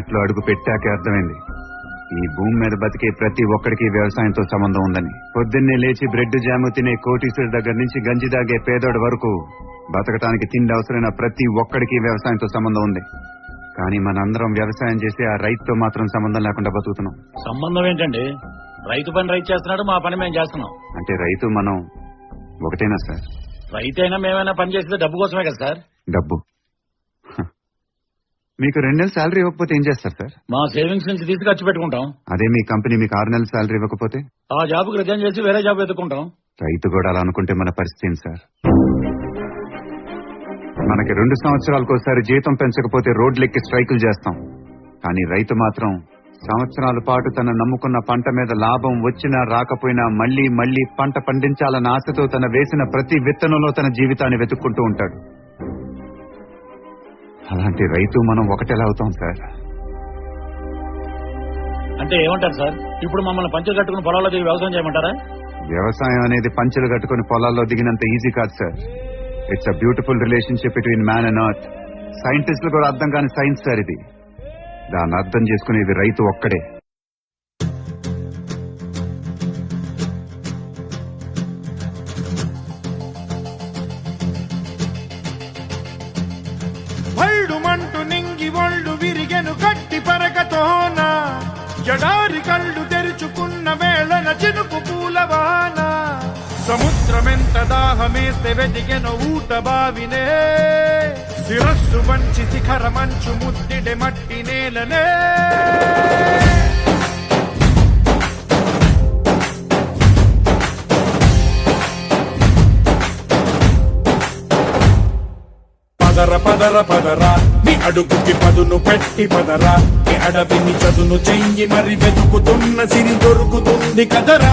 మట్లో అడుగు పెట్టాకే అర్థమైంది ఈ భూమి మీద బతికే ప్రతి ఒక్కడికి వ్యవసాయంతో సంబంధం ఉందని. పొద్దున్నే లేచి బ్రెడ్ జాము తినే కోటీశ్వరుడి దగ్గర నుంచి గంజి దాగే పేదోడి వరకు బతకటానికి తిండి అవసరమైన ప్రతి ఒక్కడికి వ్యవసాయంతో సంబంధం ఉంది. కానీ మనందరం వ్యవసాయం చేసి ఆ రైతుతో మాత్రం సంబంధం లేకుండా బతుకుతున్నాం. సంబంధం ఏంటండి? రైతు పని రైతు చేస్తున్నాడు, మా పని మేము చేస్తున్నాం. అంటే రైతు మనం ఒకటేనా సార్? రైతు అయినా మేమైనా పని చేసేది డబ్బు కోసమే కదా సార్. డబ్బు మీకు 2 నెలల శాలరీ ఇవ్వకపోతే ఏం చేస్తారు సార్? మా సేవింగ్స్ నుంచి తీసి ఖర్చు పెట్టుకుంటాం. అదే మీ కంపెనీ మీకు 6 నెలల శాలరీ ఇవ్వకపోతే ఆ జాబ్కి రిజైన్ చేసి వేరే జాబ్ వెతుక్కుంటాం. రైతు కూడా అలా అనుకుంటే మన పరిస్థితి ఏంటి సార్? మనకి 2 సంవత్సరాలకోసారి జీతం పెంచకపోతే రోడ్లెక్కి స్ట్రైకులు చేస్తాం. కానీ రైతు మాత్రం సంవత్సరాల పాటు తన నమ్ముకున్న పంట మీద లాభం వచ్చినా రాకపోయినా మళ్లీ మళ్లీ పంట పండించాలన్న ఆశతో తన వేసిన ప్రతి విత్తనంలో తన జీవితాన్ని వెతుక్కుంటూ ఉంటాడు. అలాంటి రైతు మనం ఒకటేలా అవుతాం సార్? అంటే ఏమంటారు సార్? ఇప్పుడు మమ్మల్ని పంచలు కట్టుకుని పొలాల్లో దిగి వ్యవసాయం చేయమంటారా? వ్యవసాయం అనేది పంచలు కట్టుకుని పొలాల్లో దిగినంత ఈజీ కాదు sir. It's a beautiful relationship between man and earth. సైంటిస్టులు కూడా అర్థం కాని సైన్స్ సార్ ఇది. దాన్ని అర్థం చేసుకునేది రైతు ఒక్కడే. మంటు నింగి ఒళ్ళు విరిగెను గట్టి పరకతోన జడారి కళ్ళు తెరుచుకున్న వేళన చినుకు పూలవాన సముద్రమెంత దాహమేస్తే వెతికెను ఊట బావినే శిరస్సు వంచి శిఖర మంచు ముద్దిడె మట్టి నేలనే పదర పదర పదరా నీ అడుగుకి పదును పెట్టి పదరా నీ అడవిని చదును చెయ్యి మరి వెతుకుతున్న సిరి దొరుకుతుంది కదరా.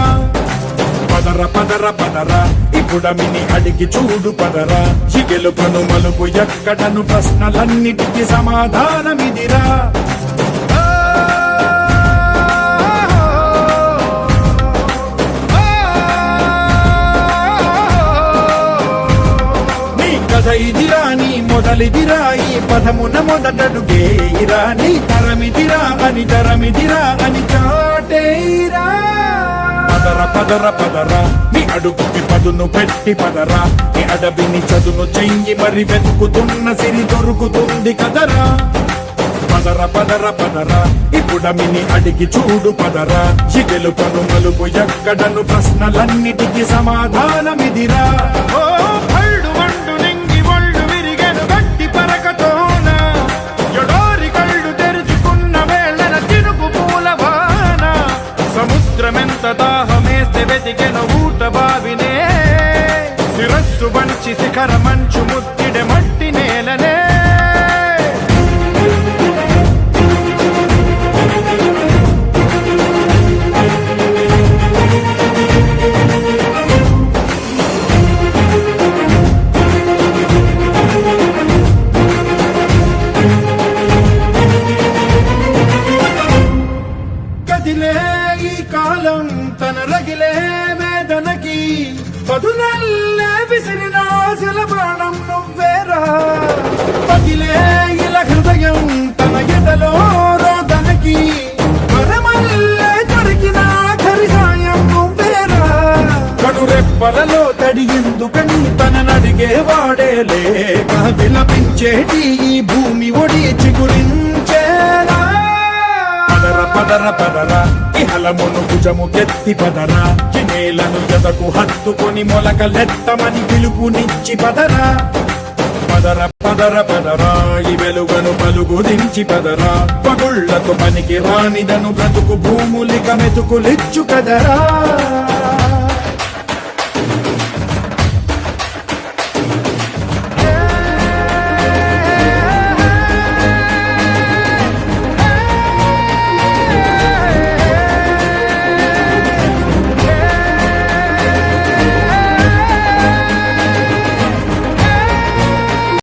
పదర పదర పదరా ఇప్పుడమిని అడిగి చూడు పదరా ఈ గెలుపను మలుపు ఎక్కడను ప్రశ్నలన్నిటికీ సమాధానమిదిరా. ఇదిరా నీ మొదలిదిరా ఈ పదమున మొదటడుగేయిరా నీ తరమిదిరా అని తరమిదిరా అని చాటేరా. పదర పదర పదరా నీ అడుగుకి పదును పెట్టి పదరా నీ అడవిని చదును చెయ్యి మరి వెతుకుతున్న సిరి దొరుకుతుంది కదరా. పదర పదర పదరా ఇప్పుడమిని అడిగి చూడు పదరా ఈ గెలుపను మలుపు ఎక్కడను ప్రశ్నలన్నిటికీ సమాధానమిదిరా. ఓ భళ్ళు వండు నింగి ఒళ్ళు విరిగెను గట్టి పరకతోన జడోరి కళ్ళు తెరుచుకున్న వేళన చినుకు పూలవాన సముద్రమెంత దాహమేస్తే వెతికెను ఊట బావినే శిరస్సు వంచి శిఖర మంచు ముద్దిడె మట్టి నేలనే. ఈ కాలం తన రగిలే వేదనకి పదునల్లే విసిరిన ఆశల బాణం నువ్వేరా. పగిలే ఇలా హృదయం తన ఎదలో రోదనకి వరమల్లే దొరికిన ఆఖరి సాయం నువ్వేరా. కడురెప్పలలో తడి ఎందుకని తననడిగే వాడే లేక విలపించేటి ఈ భూమి ఒడి చిగురించేరా. పదర పదర పదరా ఇహలమును భుజము కెత్తి పదరా ఈ నేలను ఎదకు హత్తుకొని మొలకలెత్తమని పిలుపునిచ్చి పదరా. పదర పదర పదరా ఈ వెలుగను పలుగు దించి పదరా పగుళ్లతో పనికి రానిదను బ్రతుకు భూములిక మెతుకులిచ్చు కదరా.